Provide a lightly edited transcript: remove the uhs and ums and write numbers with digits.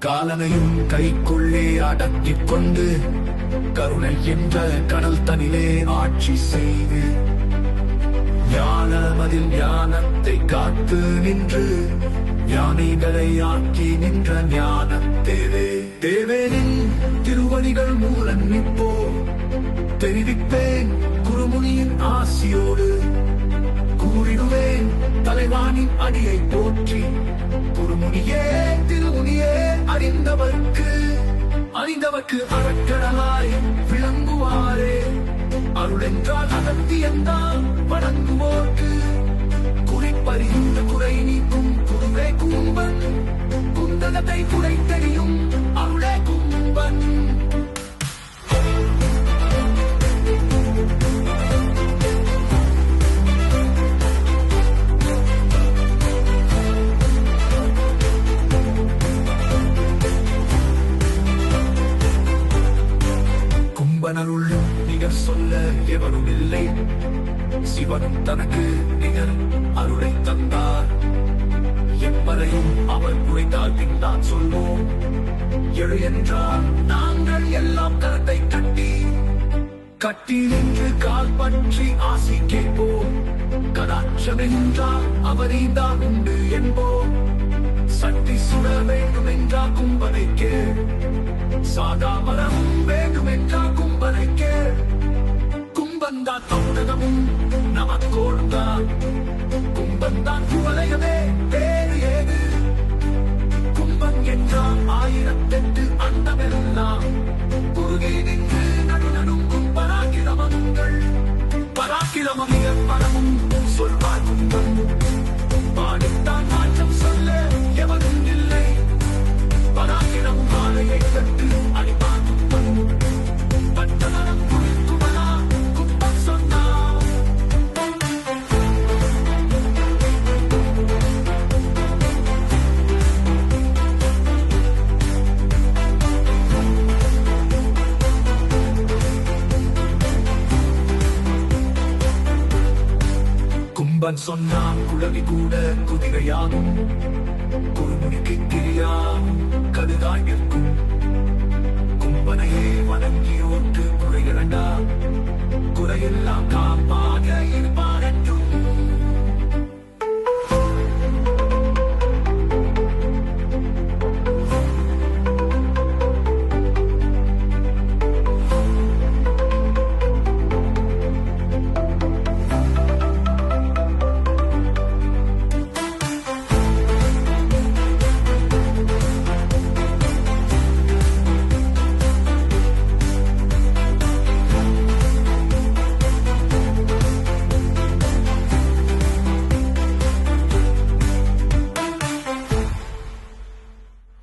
காலனையும் கைக்குள்ளே அடக்கிக் கொண்டு கருணை என்ற கடல் தனிலே ஆட்சி செய்து ஞானமதில் ஞானத்தை காத்து நின்று ஞானிகளை ஆக்கி நின்ற ஞான தேவே. தேவேனின் திருவடிகள் மூலம் இப்போ தெரிவிப்பேன் குருமுனியின் ஆசியோடு கூறிடுவேன் தலைவானின் அடியை போற்றி. குருமுனியே திருமுனியே அறிந்தவர்க்கு அறக்கடலாய் விளங்குவாரே. அருளென்றால் அகத்தியந்தான் வணங்குவோர்க்கு குறிப்பறிந்த குறை நீக்கும் குருவே கும்பன். குந்தகத்தை குறை தெரியும் அருளே கும்பன். கும்பனருள் நிகர் சொல்ல எவரும் இல்லை. சிவனும் தனக்கு நிகர் அருளை தந்தார். எம்மறையும் அவர் குறைத்தால் பின்தான் சொல்வோம். எழு என்றால் நாங்கள் எல்லாம் கரத்தை கட்டி நின்று கால் பற்றி ஆசி கேட்போம். கடாட்சம் என்றால் அவரை தான் உண்டு என்போம். சட்டி சுட வேண்டும் என்றால் கும்பனை கேள். சாதாமரம் வேண்டும் என்றால் கும்பனை கேள். கும்பந்தான் தௌடகமும் நமக்கோடுதான். கும்பந்தான் குவலையவே வேறு ஏது. கும்பன் என்றால் 1008 அண்டமெல்லாம் குறுகே நின்று நடுநடுங்கும் பராக்கிரமங்கள். பராக்கிரமம் பரமும் சொல்வார் கும்பன். பாடித்தான் மாற்றம் சொல்ல எவரும் இல்லை. பராக்கிரமும் மாலையை கட்டு அடிப்பான் கும்பன். பட்டமரம் குறிக்குமனா கும்பன் சொன்னார். கும்பன் சொன்னான் குழவி கூட குதிரையாகும். குருமுனிக்கு கிரியாம் கதுதாய் நிற்கும். கும்பனையே வணங்கியோர்க்கு குறைகளண்டா குறையெல்லாம்